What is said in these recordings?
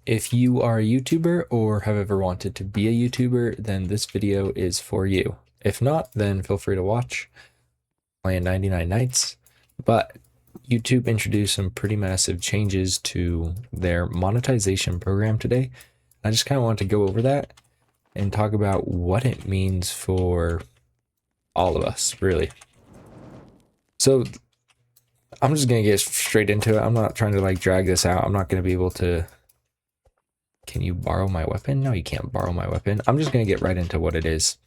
If you are a YouTuber or have ever wanted to be a YouTuber, then this video is for you. If not, then feel free to watch. Playing 99 Nights. But YouTube introduced some pretty massive changes to their monetization program today. I just kind of want to go over that and talk about what it means for all of us, really. So I'm just going to get straight into it. I'm not trying to like drag this out. I'm not going to be able to... Can you borrow my weapon? No, you can't borrow my weapon. I'm just going to get right into what it is.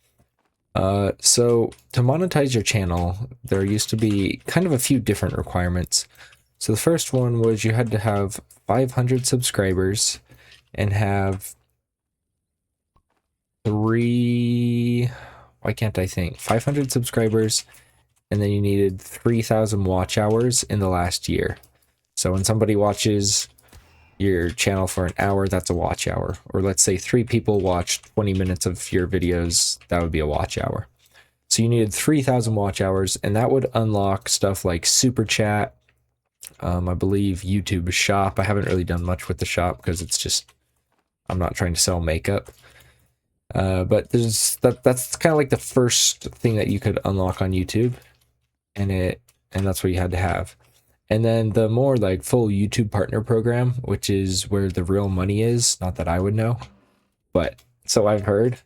So to monetize your channel, there used to be kind of a few different requirements. So the first one was you had to have 500 subscribers and have why can't I think? 500 subscribers, and then you needed 3,000 watch hours in the last year. So when somebody watches your channel for an hour, that's a watch hour. Or let's say 3 people watched 20 minutes of your videos, that would be a watch hour. So you needed 3,000 watch hours, and that would unlock stuff like Super Chat, I believe YouTube Shop. I haven't really done much with the shop because it's just, I'm not trying to sell makeup. But that's kind of like the first thing that you could unlock on YouTube, and that's what you had to have. And then the more like full YouTube partner program, which is where the real money is, not that I would know, but so I've heard,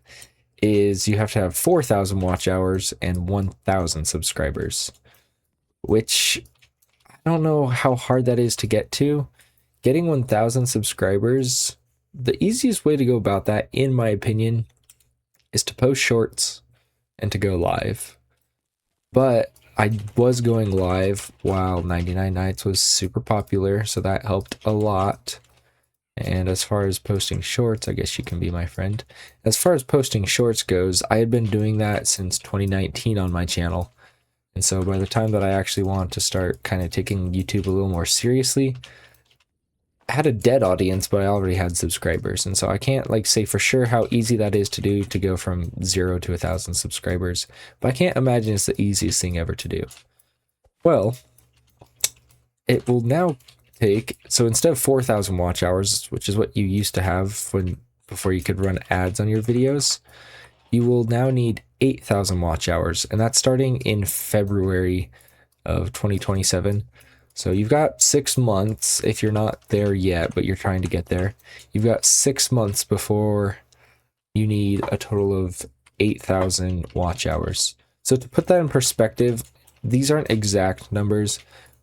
is you have to have 4,000 watch hours and 1,000 subscribers, which I don't know how hard that is to get to. Getting 1,000 subscribers, the easiest way to go about that, in my opinion, is to post shorts and to go live. But I was going live while 99 Nights was super popular, so that helped a lot. And as far as posting shorts, I guess you can be my friend. As far as posting shorts goes, I had been doing that since 2019 on my channel. And so by the time that I actually want to start kind of taking YouTube a little more seriously, I had a dead audience, but I already had subscribers. And so I can't like say for sure how easy that is to do, to go from 0 to 1,000 subscribers. But I can't imagine it's the easiest thing ever to do. Well, it will now take, so instead of 4,000 watch hours, which is what you used to have before you could run ads on your videos, you will now need 8,000 watch hours, and that's starting in February of 2027. So you've got 6 months if you're not there yet, but you're trying to get there. You've got 6 months before you need a total of 8,000 watch hours. So to put that in perspective, these aren't exact numbers,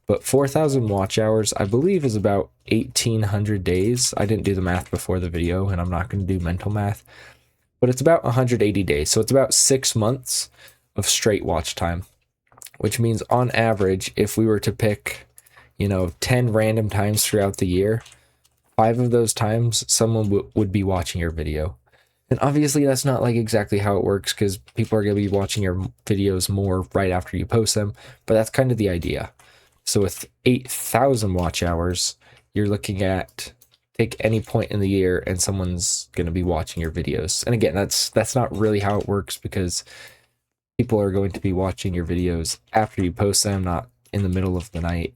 but 4,000 watch hours, I believe, is about 1,800 days. I didn't do the math before the video, and I'm not going to do mental math, but it's about 180 days. So it's about 6 months of straight watch time, which means on average, if we were to pick, 10 random times throughout the year, 5 of those times someone would be watching your video. And obviously that's not like exactly how it works, because people are going to be watching your videos more right after you post them, but that's kind of the idea. So with 8,000 watch hours, you're looking at, take any point in the year and someone's going to be watching your videos. And again, that's not really how it works, because people are going to be watching your videos after you post them, not in the middle of the night,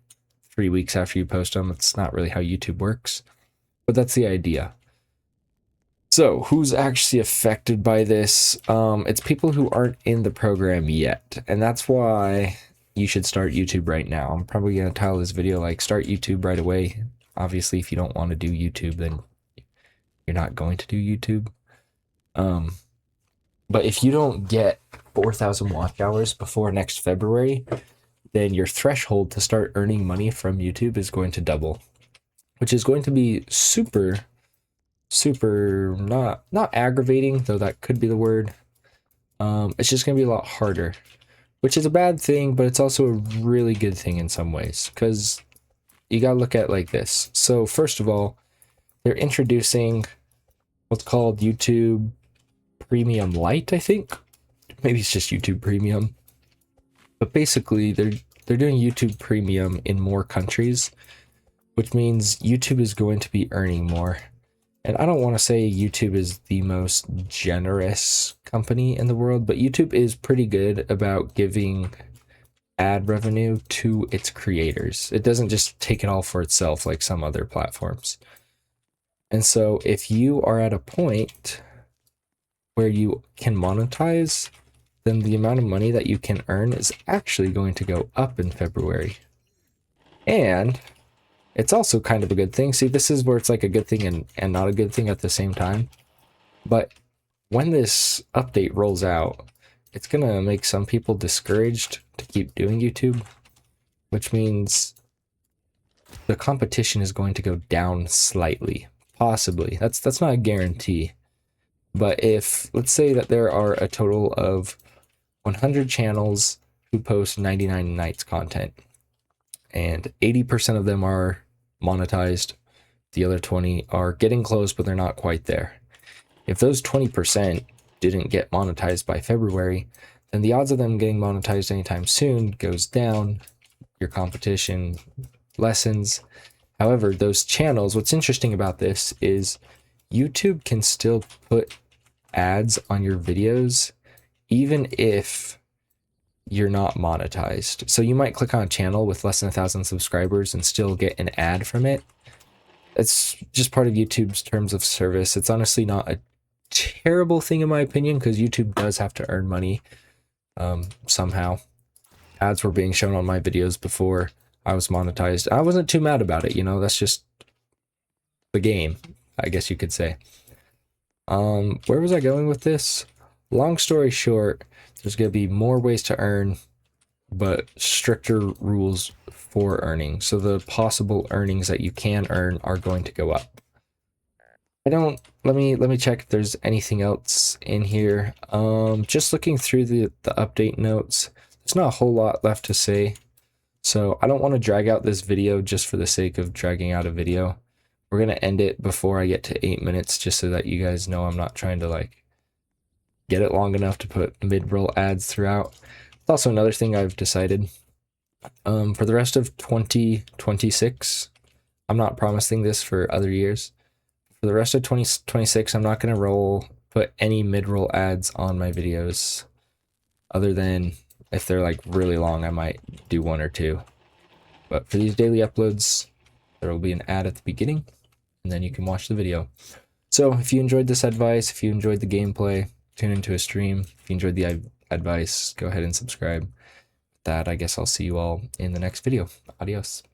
3 weeks after you post them. It's not really how YouTube works, but that's the idea. So who's actually affected by this? It's people who aren't in the program yet, and that's why you should start YouTube right now. I'm probably going to title this video like start YouTube right away. Obviously, if you don't want to do YouTube, then you're not going to do YouTube. But if you don't get 4,000 watch hours before next February, then your threshold to start earning money from YouTube is going to double, which is going to be super not aggravating, though that could be the word. It's just going to be a lot harder, which is a bad thing, but it's also a really good thing in some ways, because you got to look at it like this. So first of all, they're introducing what's called YouTube Premium Lite, I think. Maybe it's just YouTube Premium. But basically, they're doing YouTube Premium in more countries, which means YouTube is going to be earning more. And I don't want to say YouTube is the most generous company in the world, but YouTube is pretty good about giving ad revenue to its creators. It doesn't just take it all for itself like some other platforms. And so if you are at a point where you can monetize, then the amount of money that you can earn is actually going to go up in February. And it's also kind of a good thing. See, this is where it's like a good thing and not a good thing at the same time. But when this update rolls out, it's going to make some people discouraged to keep doing YouTube, which means the competition is going to go down slightly, possibly. That's not a guarantee. But if, let's say that there are a total of 100 channels who post 99 nights content, and 80% of them are monetized, the other 20 are getting close, but they're not quite there. If those 20% didn't get monetized by February, then the odds of them getting monetized anytime soon goes down, your competition lessens. However, those channels, what's interesting about this is YouTube can still put ads on your videos even if you're not monetized. So you might click on a channel with less than 1,000 subscribers and still get an ad from it. It's just part of YouTube's terms of service. It's honestly not a terrible thing in my opinion, because YouTube does have to earn money somehow. Ads were being shown on my videos before I was monetized. I wasn't too mad about it, you know, that's just the game, I guess you could say. Where was I going with this? Long story short, there's going to be more ways to earn, but stricter rules for earning. So the possible earnings that you can earn are going to go up. Let me check if there's anything else in here. Just looking through the update notes, there's not a whole lot left to say. So I don't want to drag out this video just for the sake of dragging out a video. We're going to end it before I get to 8 minutes, just so that you guys know I'm not trying to like get it long enough to put mid-roll ads throughout. It's also another thing I've decided. For the rest of 2026, I'm not promising this for other years. For the rest of 2026, I'm not going to put any mid-roll ads on my videos, other than if they're like really long, I might do one or two. But for these daily uploads, there will be an ad at the beginning, and then you can watch the video. So if you enjoyed this advice, if you enjoyed the gameplay, tune into a stream. If you enjoyed the advice, go ahead and subscribe. With that, I guess I'll see you all in the next video. Adios.